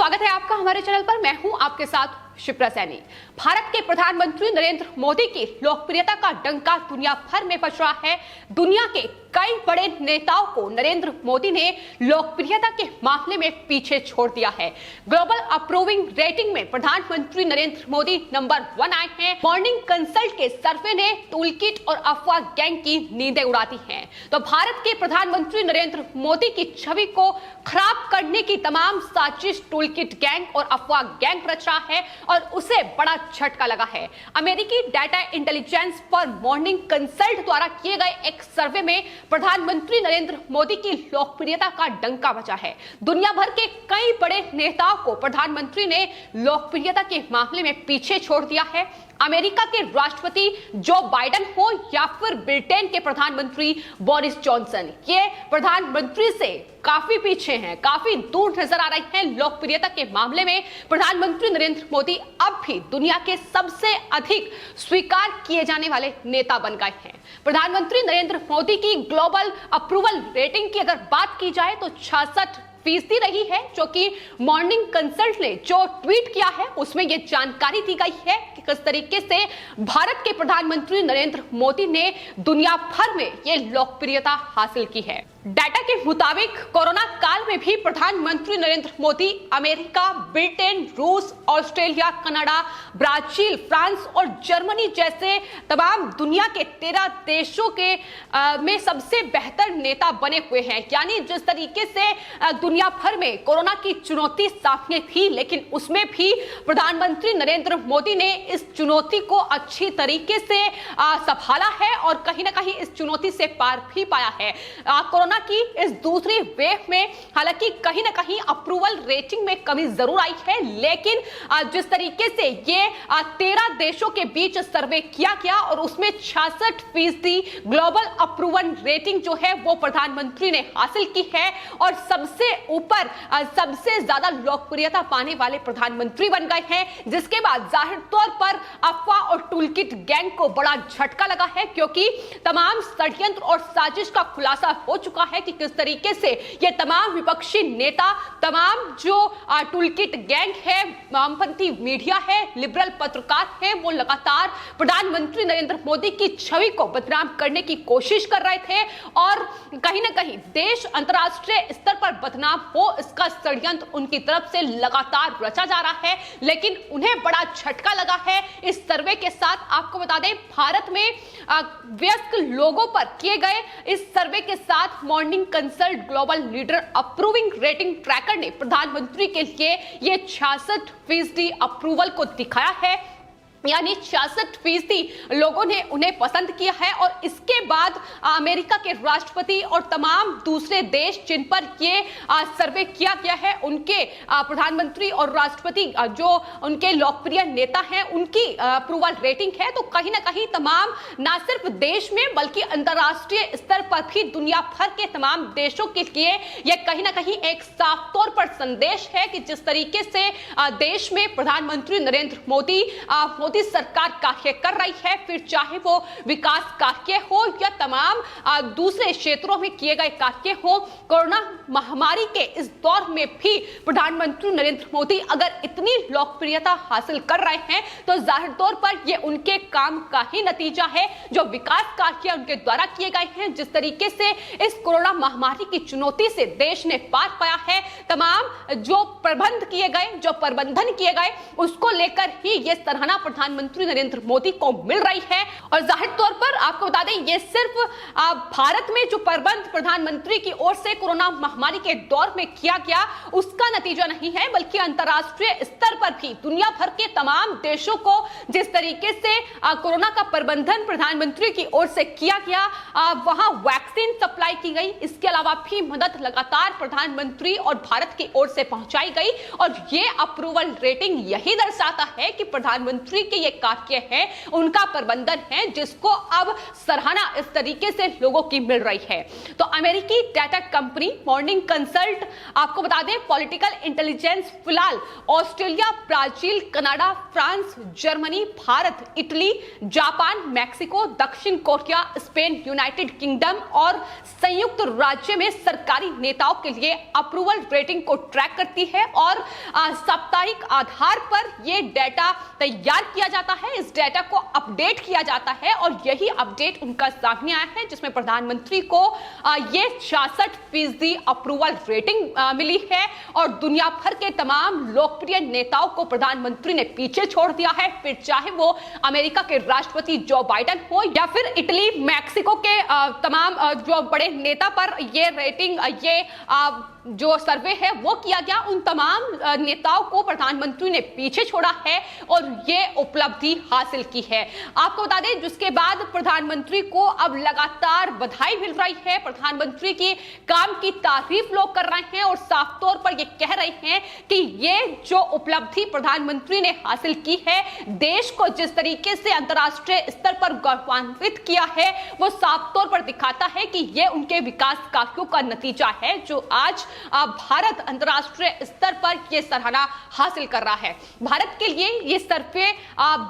स्वागत है आपका हमारे चैनल पर। मैं हूं आपके साथ शिप्रा सैनी। भारत के प्रधानमंत्री नरेंद्र मोदी की लोकप्रियता का डंका दुनिया भर में बज रहा है। दुनिया के कई बड़े नेताओं को नरेंद्र मोदी ने लोकप्रियता के मामले में पीछे छोड़ दिया है। ग्लोबल अप्रूविंग रेटिंग में प्रधानमंत्री नरेंद्र मोदी नंबर 1 आए हैं। मॉर्निंग कंसल्ट के सर्वे ने टूलकिट और अफवाह गैंग की नींदें उड़ा दी हैं। तो भारत के प्रधानमंत्री नरेंद्र मोदी की छवि को खराब करने की तमाम साजिश टूलकिट गैंग और अफवाह गैंग रच रहा है और उसे बड़ा झटका लगा है। अमेरिकी डाटा इंटेलिजेंस पर मॉर्निंग कंसल्ट द्वारा किए गए एक सर्वे में प्रधानमंत्री नरेंद्र मोदी की लोकप्रियता का डंका बजा है। दुनिया भर के कई बड़े नेताओं को प्रधानमंत्री ने लोकप्रियता के मामले में पीछे छोड़ दिया है। अमेरिका के राष्ट्रपति जो बाइडेन हो या फिर ब्रिटेन के प्रधानमंत्री बोरिस जॉनसन, ये प्रधानमंत्री से काफी पीछे हैं, काफी दूर नजर आ रहे हैं लोकप्रियता के मामले में। प्रधानमंत्री नरेंद्र मोदी अब भी दुनिया के सबसे अधिक स्वीकार किए जाने वाले नेता बन गए हैं। प्रधानमंत्री नरेंद्र मोदी की ग्लोबल अप्रूवल रेटिंग की अगर बात की जाए तो 66% रही है, जो कि मॉर्निंग कंसल्ट ने जो ट्वीट किया है उसमें यह जानकारी दी गई है कि किस तरीके से भारत के प्रधानमंत्री नरेंद्र मोदी ने दुनिया भर में यह लोकप्रियता हासिल की है। डाटा के मुताबिक कोरोना काल में भी प्रधानमंत्री नरेंद्र मोदी अमेरिका, ब्रिटेन, रूस, ऑस्ट्रेलिया, कनाडा, ब्राजील, फ्रांस और जर्मनी जैसे तमाम दुनिया के 13 देशों के में सबसे बेहतर नेता बने हुए हैं। यानी जिस तरीके से दुनिया भर में कोरोना की चुनौती सामने थी, लेकिन उसमें भी प्रधानमंत्री नरेंद्र मोदी ने इस चुनौती को अच्छी तरीके से संभाला है और कहीं ना कहीं इस चुनौती से पार भी पाया है। कोरोना की इस दूसरी वेव में हालांकि कहीं ना कहीं अप्रूवल रेटिंग में कमी जरूर आई है, लेकिन जिस तरीके से ये 13 देशों के बीच सर्वे किया गया और उसमें 66% ग्लोबल अप्रूवल रेटिंग जो है वो प्रधानमंत्री ने हासिल की है और सबसे ऊपर सबसे ज्यादा लोकप्रियता पाने वाले प्रधानमंत्री बन गए हैं। जिसके बाद जाहिर तौर पर अफवाह और टूलकिट गैंग को बड़ा झटका लगा है, क्योंकि तमाम षड्यंत्र और साजिश का खुलासा हो चुका है कि किस तरीके से ये तमाम विपक्षी नेता, तमाम जो टूलकिट गैंग है, वामपंथी मीडिया है, लिबरल पत्रकार है, वो लगातार प्रधानमंत्री नरेंद्र मोदी की छवि को बदनाम करने की कोशिश कर रहे थे और कहीं ना कहीं देश अंतर्राष्ट्रीय स्तर पर बदनाम हो इसका षड्यंत्र उनकी तरफ से लगातार रचा जा रहा है। लेकिन उन्हें बड़ा झटका लगा है इस सर्वे के साथ। आपको बता दें, भारत में वयस्क लोगों पर किए गए इस सर्वे के साथ morning consult global leader approving rating tracker ने प्रधानमंत्री के लिए ये 66% अप्रूवल को दिखाया है। यानी 66% लोगों ने उन्हें पसंद किया है और इसके बाद अमेरिका के राष्ट्रपति और तमाम दूसरे देश जिन पर ये सर्वे किया गया है, उनके प्रधानमंत्री और राष्ट्रपति जो उनके लोकप्रिय नेता हैं, उनकी अप्रूवल रेटिंग है। तो कहीं ना कहीं तमाम ना सिर्फ देश में बल्कि अंतर्राष्ट्रीय स्तर पर भी दुनिया भर के तमाम देशों के लिए यह कहीं ना कहीं एक साफ तौर पर संदेश है कि जिस तरीके से देश में प्रधानमंत्री नरेंद्र मोदी सरकार कार्य कर रही है, फिर चाहे वो विकास कार्य हो या तमाम दूसरे क्षेत्रों में किए गए कार्य हो, कोरोना महामारी के इस दौर में भी प्रधानमंत्री नरेंद्र मोदी अगर इतनी लोकप्रियता हासिल कर रहे हैं तो जाहिर तौर पर ये उनके काम का ही नतीजा है, जो विकास कार्य उनके द्वारा किए गए हैं। जिस तरीके से इस कोरोना महामारी की चुनौती से देश ने पार पाया है, तमाम जो प्रबंध किए गए, जो प्रबंधन किए गए, उसको लेकर ही ये सराहना प्रधानमंत्री नरेंद्र मोदी को मिल रही है। और जाहिर तौर पर आपको बता दें, ये सिर्फ भारत में जो प्रबंध प्रधानमंत्री की ओर से कोरोना महामारी के दौर में किया गया उसका नतीजा नहीं है, बल्कि अंतर्राष्ट्रीय स्तर पर भी दुनिया भर के तमाम देशों को जिस तरीके से कोरोना का प्रबंधन प्रधानमंत्री की ओर से किया गया, वहां वैक्सीन सप्लाई की गई, इसके अलावा भी मदद लगातार प्रधानमंत्री और भारत की ओर से पहुंचाई गई। और ये अप्रूवल रेटिंग यही दर्शाता है कि प्रधानमंत्री के ये कार्य है, उनका प्रबंधन है, जिसको अब सराहना इस तरीके से लोगों की मिल रही है। तो अमेरिकी डाटा कंपनी मॉर्निंग कंसल्ट, आपको बता दें पॉलिटिकल इंटेलिजेंस, फिलहाल Australia, Brazil, Canada, France, Germany, Bharat, Italy, Japan, Mexico, दक्षिण कोरिया, स्पेन, यूनाइटेड किंगडम और संयुक्त राज्य में सरकारी नेताओं के लिए अप्रूवल रेटिंग को ट्रैक करती है और साप्ताहिक आधार पर यह डेटा तैयार किया जाता है, इस डेटा को अपडेट किया जाता है और यही अपडेट उनका सामने आया है, जिसमें प्रधानमंत्री को ये 66% अप्रूवल रेटिंग मिली है और दुनिया भर के तमाम लोकप्रिय नेताओं को प्रधानमंत्री ने पीछे छोड़ दिया है, फिर चाहे वो अमेरिका के राष्ट्रपति जो बाइडेन हो या फिर इटली, मैक्सिको के तमाम जो बड़े नेता पर ये रेटिंग, ये जो सर्वे है वो किया गया, उन तमाम नेताओं को प्रधानमंत्री ने पीछे छोड़ा है और ये उपलब्धि हासिल की है। आपको बता दें जिसके बाद प्रधानमंत्री को अब लगातार बधाई मिल रही है, प्रधानमंत्री की काम की तारीफ लोग कर रहे हैं और साफ तौर पर ये कह रहे हैं कि ये जो उपलब्धि प्रधानमंत्री ने हासिल की है, देश को जिस तरीके से अंतर्राष्ट्रीय स्तर पर गौरवान्वित किया है, वो साफ तौर पर दिखाता है कि ये उनके विकास कार्यों का नतीजा है, जो आज भारत अंतर्राष्ट्रीय स्तर पर यह सराहना हासिल कर रहा है। भारत के लिए यह सर्वे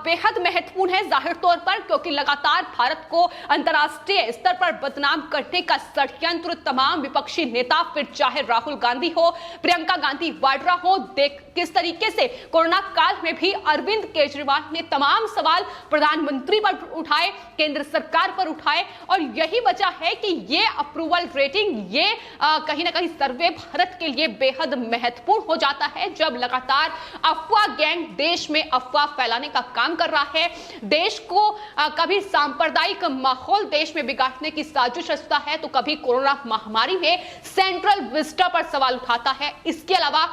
बेहद महत्वपूर्ण है जाहिर तौर पर, क्योंकि लगातार भारत को अंतर्राष्ट्रीय स्तर पर बदनाम करने का षड्यंत्र तमाम विपक्षी नेता, फिर चाहे राहुल गांधी हो, प्रियंका गांधी वाड्रा हो, किस तरीके से कोरोना काल में भी अरविंद केजरीवाल ने तमाम सवाल प्रधानमंत्री पर उठाए, केंद्र सरकार पर उठाए और यही वजह है कि ये अप्रूवल रेटिंग, ये कहीं ना कहीं सर्वे भारत के लिए बेहद महत्वपूर्ण हो जाता है, जब लगातार अफवाह गैंग देश में अफवाह फैलाने का काम कर रहा है, देश को कभी सांप्रदायिक माहौल देश में बिगाड़ने की साजिश रचता है, तो कभी कोरोना महामारी में सेंट्रल विस्टा पर सवाल उठाता है। इसके अलावा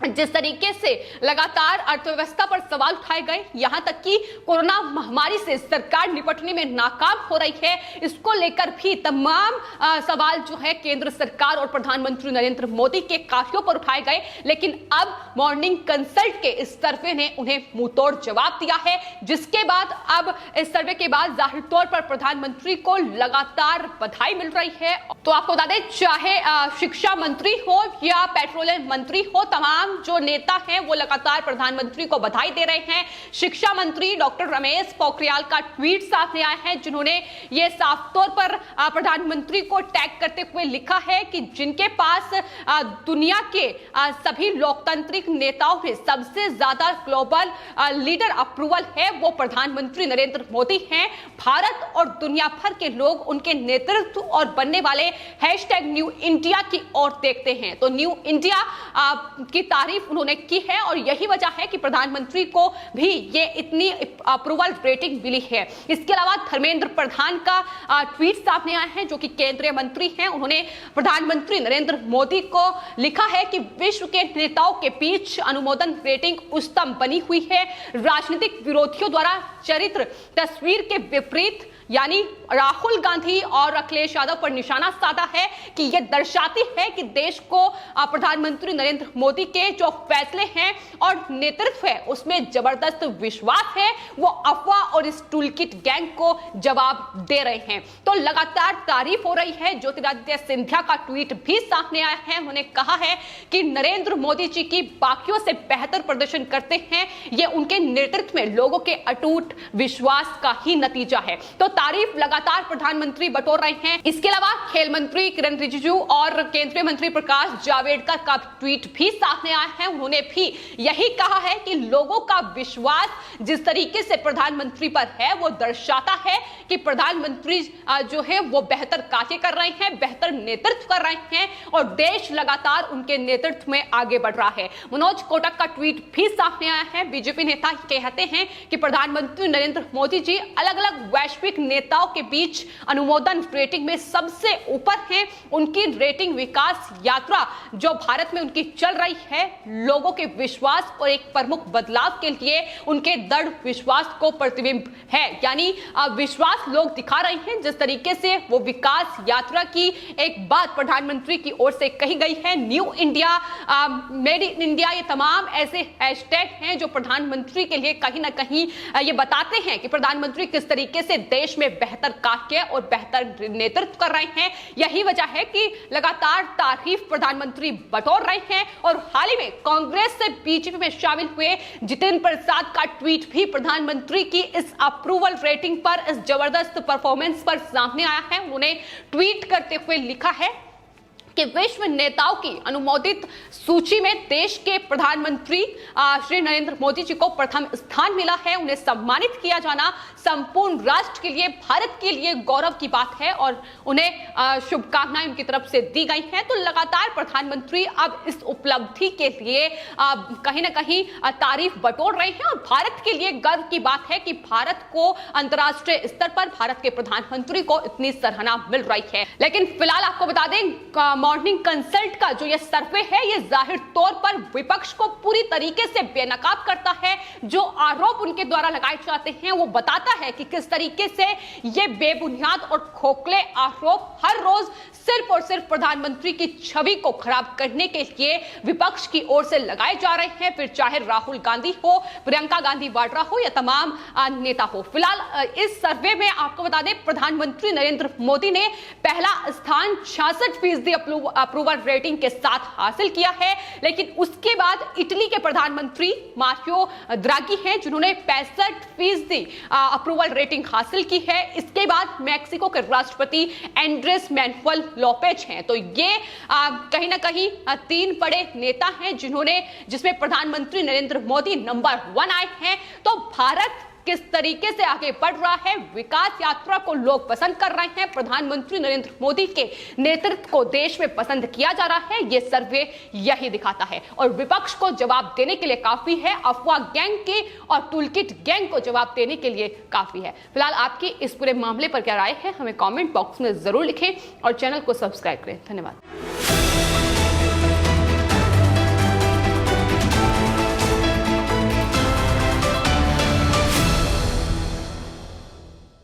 जिस तरीके से लगातार अर्थव्यवस्था पर सवाल उठाए गए, यहां तक कि कोरोना महामारी से सरकार निपटने में नाकाम हो रही है, इसको लेकर भी तमाम सवाल जो है केंद्र सरकार और प्रधानमंत्री नरेंद्र मोदी के कार्यों पर उठाए गए। लेकिन अब मॉर्निंग कंसल्ट के इस सर्वे ने उन्हें मुंहतोड़ जवाब दिया है, जिसके बाद अब इस सर्वे के बाद जाहिर तौर पर प्रधानमंत्री को लगातार बधाई मिल रही है। तो आपको बता दें, चाहे शिक्षा मंत्री हो या पेट्रोलियम मंत्री हो, तमाम जो नेता हैं वो लगातार प्रधानमंत्री को बधाई दे रहे हैं। शिक्षा मंत्री डॉक्टर रमेश पोखरियाल का ट्वीट सामने आया है, जिन्होंने ये साफ तौर पर प्रधानमंत्री को टैग करते हुए लिखा है कि जिनके पास दुनिया के सभी लोकतांत्रिक नेताओं में सबसे ज्यादा ग्लोबल लीडर अप्रूवल है, वो प्रधानमंत्री नरेंद्र मोदी हैं। भारत और दुनिया भर के लोग उनके नेतृत्व और बनने वाले #न्यू इंडिया की ओर देखते हैं। तो न्यू इंडिया की तारीफ उन्होंने की है और यही वजह है कि प्रधानमंत्री को भी ये इतनी अप्रूवल रेटिंग मिली है। इसके अलावा धर्मेंद्र प्रधान का ट्वीट सामने आया है, जो कि केंद्रीय मंत्री हैं। उन्होंने प्रधानमंत्री नरेंद्र मोदी को लिखा है कि विश्व के नेताओं के बीच अनुमोदन रेटिंग उच्चतम बनी हुई है। राजनीतिक विरोधियों द्वारा चरित्र तस्वीर के विपरीत यानी राहुल गांधी और अखिलेश यादव पर निशाना साधा है कि यह दर्शाती है कि देश को प्रधानमंत्री नरेंद्र मोदी के जो फैसले हैं और नेतृत्व है उसमें जबरदस्त विश्वास है, वो अफवाह और इस टूलकिट गैंग को जवाब दे रहे हैं। तो लगातार तारीफ हो रही है। ज्योतिरादित्य सिंधिया का ट्वीट भी सामने आया है, उन्होंने कहा है कि नरेंद्र मोदी जी की बाकियों से बेहतर प्रदर्शन करते हैं, ये उनके नेतृत्व में लोगों के अटूट विश्वास का ही नतीजा है। तो तारीफ लगातार प्रधानमंत्री बटोर रहे हैं। इसके अलावा खेल मंत्री किरण रिजिजू और केंद्रीय मंत्री प्रकाश जावड़ेकर का ट्वीट भी सामने आया है, उन्होंने भी यही कहा है कि लोगों का विश्वास जिस तरीके से प्रधानमंत्री पर है वो दर्शाता है कि प्रधानमंत्री जो है वो बेहतर कार्य कर रहे हैं, बेहतर नेतृत्व कर रहे हैं और देश लगातार उनके नेतृत्व में आगे बढ़ रहा है। मनोज कोटक का ट्वीट भी सामने आया है। बीजेपी नेता कहते हैं कि प्रधानमंत्री नरेंद्र मोदी जी अलग अलग वैश्विक नेताओं के बीच अनुमोदन रेटिंग में सबसे ऊपर हैं। उनकी रेटिंग विकास यात्रा जो भारत में उनकी चल रही है लोगों के विश्वास और एक प्रमुख बदलाव के लिए उनके दृढ़ विश्वास को प्रतिबिंब है। यानी विश्वास लोग दिखा रहे हैं। जिस तरीके से वो विकास यात्रा की एक बात प्रधानमंत्री की ओर से कही गई है, new India, made in India, ये तमाम ऐसे हैशटैग हैं जो प्रधानमंत्री के लिए कहीं ना कहीं ये बताते हैं कि प्रधानमंत्री किस तरीके से देश में बेहतर कार्य और बेहतर नेतृत्व कर रहे हैं। यही वजह है कि लगातार तारीफ प्रधानमंत्री बटोर रहे हैं। और हाल ही में कांग्रेस से बीजेपी में शामिल हुए जितेंद्र प्रसाद का ट्वीट भी प्रधानमंत्री की इस अप्रूवल रेटिंग पर, इस जबरदस्त परफॉर्मेंस पर सामने आया है। उन्होंने ट्वीट करते हुए लिखा है कि विश्व नेताओं की अनुमोदित सूची में देश के प्रधानमंत्री श्री नरेंद्र मोदी जी को प्रथम स्थान मिला है। उन्हें सम्मानित किया जाना संपूर्ण राष्ट्र के लिए, भारत के लिए गौरव की बात है और उन्हें शुभकामनाएं उनकी तरफ से दी गई हैं। तो लगातार प्रधानमंत्री अब इस उपलब्धि के लिए कहीं ना कहीं तारीफ बटोर रहे हैं और भारत के लिए गर्व की बात है कि भारत को अंतर्राष्ट्रीय स्तर पर भारत के प्रधानमंत्री को इतनी सराहना मिल रही है। लेकिन फिलहाल आपको बता दें, मॉर्निंग कंसल्ट का जो ये सर्वे है, ये जाहिर तौर पर विपक्ष को पूरी तरीके से बेनकाब करता है। जो आरोप उनके द्वारा लगाए जाते हैं वो बताता है कि किस तरीके से ये बेबुनियाद और खोखले आरोप हर रोज सिर्फ और सिर्फ प्रधानमंत्री की छवि को खराब करने के लिए विपक्ष की ओर से लगाए जा रहे हैं। फिर चाहे राहुल गांधी हो, प्रियंका गांधी वाड्रा हो या तमाम नेता हो। फिलहाल इस सर्वे में आपको बता दें, प्रधानमंत्री नरेंद्र मोदी ने पहला स्थान 66% अप्रूवल रेटिंग के साथ हासिल किया है। लेकिन उसके बाद इटली के प्रधानमंत्री मारियो द्रागी हैं जिन्होंने 65% अप्रूवल रेटिंग हासिल की है। इसके बाद मैक्सिको के राष्ट्रपति एंड्रेस मैनुअल लोपेज हैं। तो ये कहीं ना कहीं 3 बड़े नेता हैं जिसमें प्रधानमंत्री नरेंद्र मोदी नंबर 1 आए हैं। तो भारत किस तरीके से आगे बढ़ रहा है, विकास यात्रा को लोग पसंद कर रहे हैं, प्रधानमंत्री नरेंद्र मोदी के नेतृत्व को देश में पसंद किया जा रहा है, ये सर्वे यही दिखाता है। और विपक्ष को जवाब देने के लिए काफी है, अफवाह गैंग के और टूलकिट गैंग को जवाब देने के लिए काफी है। फिलहाल आपकी इस पूरे मामले पर क्या राय है, हमें कमेंट बॉक्स में जरूर लिखें और चैनल को सब्सक्राइब करें। धन्यवाद।